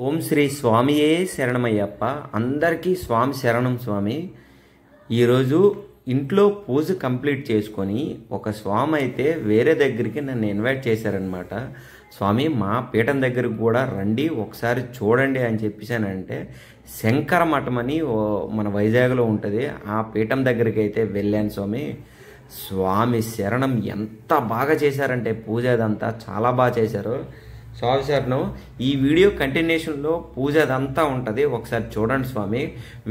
ఓం శ్రీ స్వామియే శరణమయ్యప్ప. అందరికీ స్వామి శరణం. స్వామి ఈరోజు ఇంట్లో పూజ కంప్లీట్ చేసుకొని ఒక స్వామి అయితే వేరే దగ్గరికి నన్ను ఇన్వైట్ చేశారనమాట. స్వామి మా పీఠం దగ్గరికి కూడా రండి ఒకసారి చూడండి అని చెప్పేసానంటే శంకర మఠం అని మన వైజాగ్లో ఉంటుంది. ఆ పీఠం దగ్గరికి అయితే వెళ్ళాను. స్వామి శరణం. ఎంత బాగా చేశారంటే పూజ అదంతా చాలా బాగా చేశారు. స్వామి శరణం. ఈ వీడియో కంటిన్యూషన్లో పూజ అదంతా ఉంటుంది, ఒకసారి చూడండి స్వామి.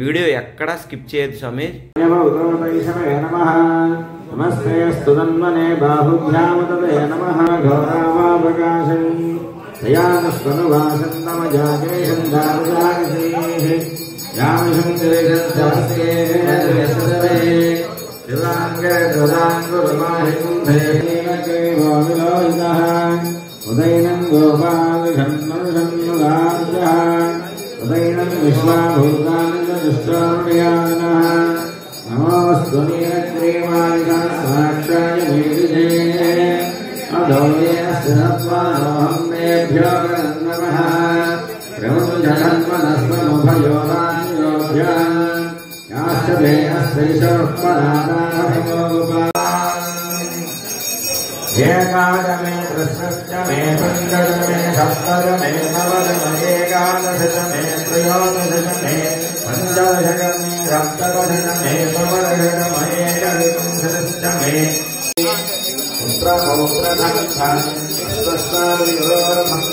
వీడియో ఎక్కడా స్కిప్ చేయదు స్వామి. ఉదయనం గోపాలన్నురాజ ఉదయనం విశ్వాభూతానందృష్టానుయాన నమోస్తు నీలగ్రీవాయ సాక్షాయ మేఘే అధోయేస్వాహం మేభ్యో నమః ప్రముజన్మనస్మనుభయోరాన్యోభ్య ఏకాదమే దృశ్యమే పంచదమే సప్తదమే నవదమే ఏకాదశమే త్రయోదశమే పంచదశమే సప్తదశమే నవదశమే ఏకవింశతిమే పుత్రపౌత్రధనం స్వస్థావిరోధం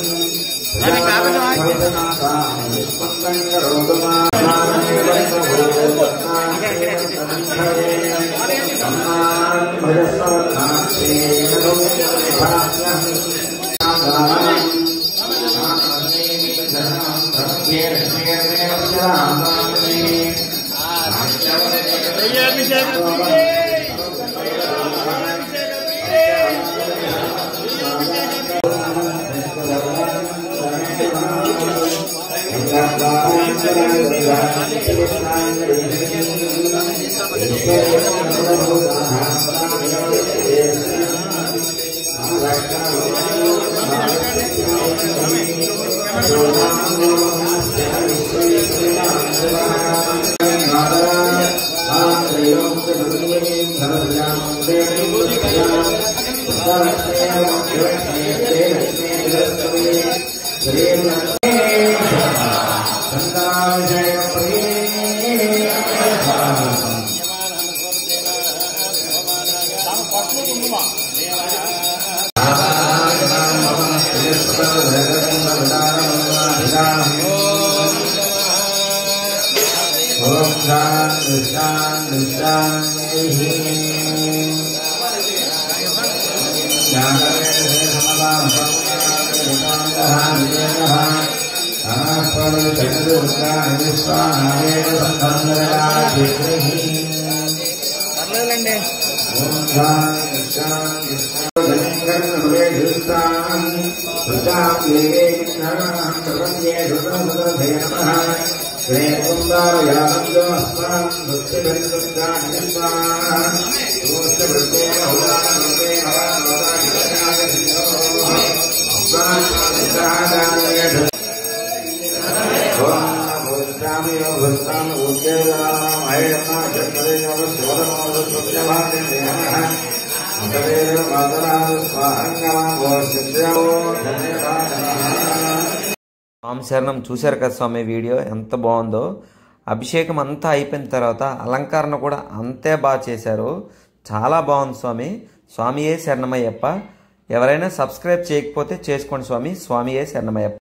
స్వామి శరణం. చూశారు కదా స్వామి వీడియో ఎంత బాగుందో. అభిషేకం అంతా అయిపోయిన తర్వాత అలంకరణ కూడా అంతే బాగా చేశారు. చాలా బాగుంది స్వామి. స్వామియే శరణమయ్యప్ప. ఎవరైనా సబ్స్క్రైబ్ చేయకపోతే చేసుకోండి స్వామి. స్వామియే శరణమయ్యప్ప.